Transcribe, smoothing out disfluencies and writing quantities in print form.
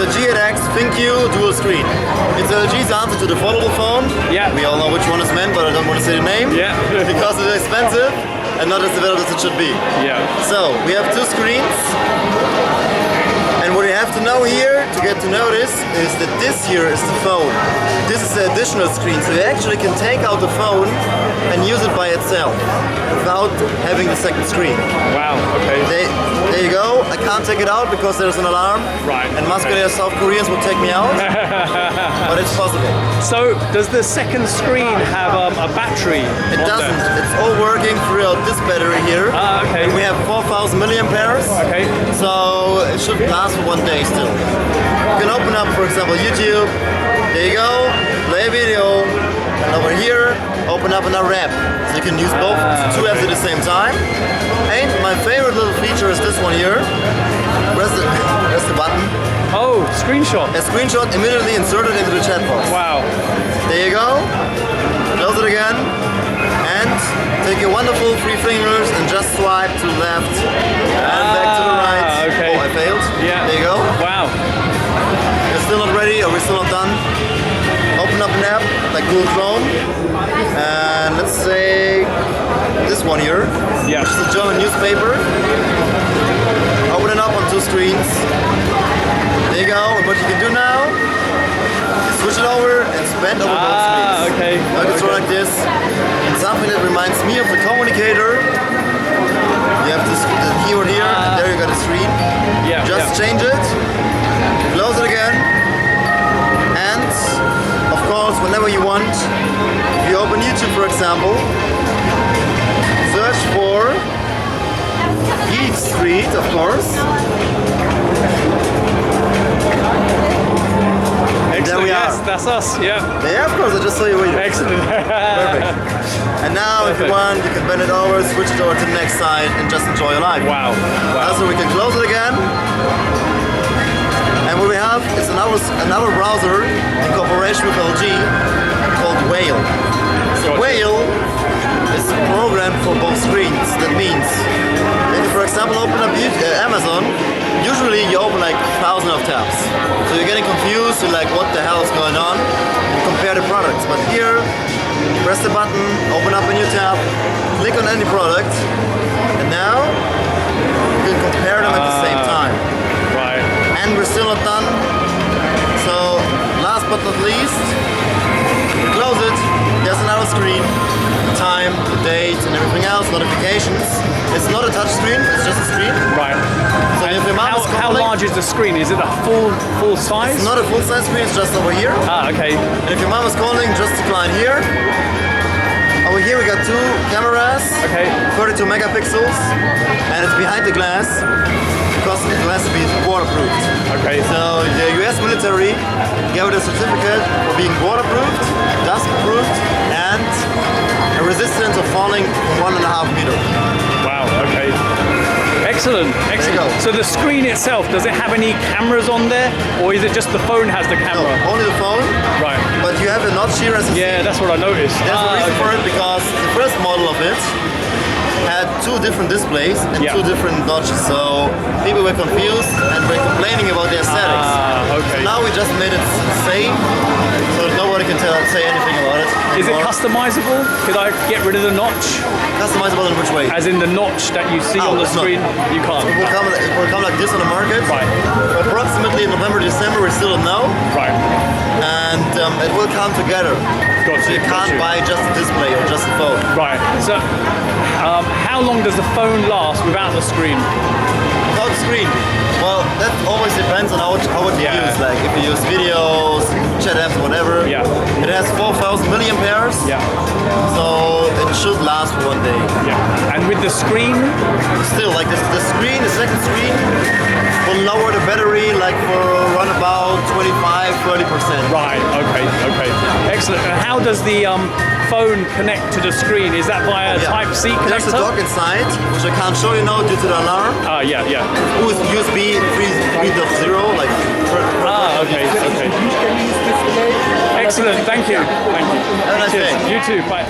the G8X ThinQ dual screen. It's LG's answer to the foldable phone. Yeah. We all know which one is meant, but I don't want to say the name. Yeah. Because it's expensive and not as developed as it should be. Yeah. So, we have two screens. And what you have to know here, to get to know this, is that this here is the phone. This is the additional screen, so you actually can take out the phone and use it by itself without having the second screen. Wow, okay. There you go. I can't take it out because there's an alarm. Right. And muscular South Koreans will take me out. But it's possible. So, does the second screen have a battery? It doesn't. It's all working throughout this battery here. Okay. And we have 4,000 milliamperes. Okay. So it should last for 1 day still. You can open up, for example, YouTube. There you go. Play a video. And over here, open up another app. So you can use both two apps at the same time. And my favorite little feature is this one here. Press the button. Oh, screenshot. A screenshot immediately inserted into the chat box. Wow. There you go. Close it again. And take your wonderful three fingers and just swipe to the left and back to the right. Okay. Oh, I failed. Yeah. There you go. Wow. We're still not ready, or we're still not done. Open up an app like Google Chrome. And let's say this one here. Yeah. Which is a German newspaper. Open it up on two screens. There you go. And what you can do now, switch it over and spend over both screens. Okay. Now you can throw like this. And something that reminds me of the communicator. You have this the keyword here, and there you got a screen. Yeah. Just change it, close it again, and of course, whenever you want, if you open YouTube, for example, search for Geek Street, of course. Excellent. There we are. Yes, that's us. Yeah. Yeah, of course. I just saw you waiting. Excellent. Perfect. And now, if you want, you can bend it over, switch it over to the next side, and just enjoy your life. Wow. Wow. Also, we can close it again. And what we have is another browser in cooperation with LG called Whale. So Whale is programmed for both screens. That means, if you, for example, open up Amazon, usually you open like thousands of tabs. So you're getting confused, you're like, what the hell is going on? You compare the products. But here, press the button, open up a new tab, click on any product, and now you can compare them at the same time. Right. And we're still not done. So, last but not least, we close it. There's another screen, the time, the date, and everything else, notifications. It's not a touch screen, it's just a screen. Right. So if your mom is How calling, large is the screen? Is it a full size? it's not a full size screen, it's just over here. Okay. And if your mom is calling, just decline here. Over here we got two cameras, Okay. 32 megapixels, and it's behind the glass because the glass has to be waterproofed. Okay. So the US military gave it a certificate for being waterproofed, dust-proofed, and a resistance of falling 1.5 meters. Wow. Okay. Excellent. Excellent. go. So the screen itself, does it have any cameras on there, or is it just the phone has the No, camera? only the phone, Right. but you have a notch here as a Yeah, that's what I noticed. There's a reason for it because the first model of it had two different displays and Yeah. two different notches, so people were confused and were complaining about the aesthetics. Okay. So now we just made it the same, so nobody can say anything about it. Is it anymore. customizable? Could I get rid of the notch? Customizable in which way? As in the notch that you see on the it's not. screen? You can't. It will come like this on the market. Right. Approximately in November, December, we still don't know. Right. And it will come together. Got So you got can't buy just a display or just a phone. Right. So, how long does the phone last without the screen? Without the screen. Well, that always depends on how it you Yeah. use. Like if you use videos, chat apps, whatever. Yeah. It has 4,000 milliamperes. Yeah. So it should last for 1 day. Yeah. And with the screen? Still, like the screen, the second screen will lower the battery like for around about 25-30%. Right. Okay. Okay. Excellent. And how does the phone connect to the screen? Is that via Type-C connector? There's a dock inside, which I can't show you now due to the alarm. Yeah. Yeah. USB 3.0, like. Okay. Okay. Excellent. Thank you. Thank you. Have a nice Cheers. day. You too. Bye.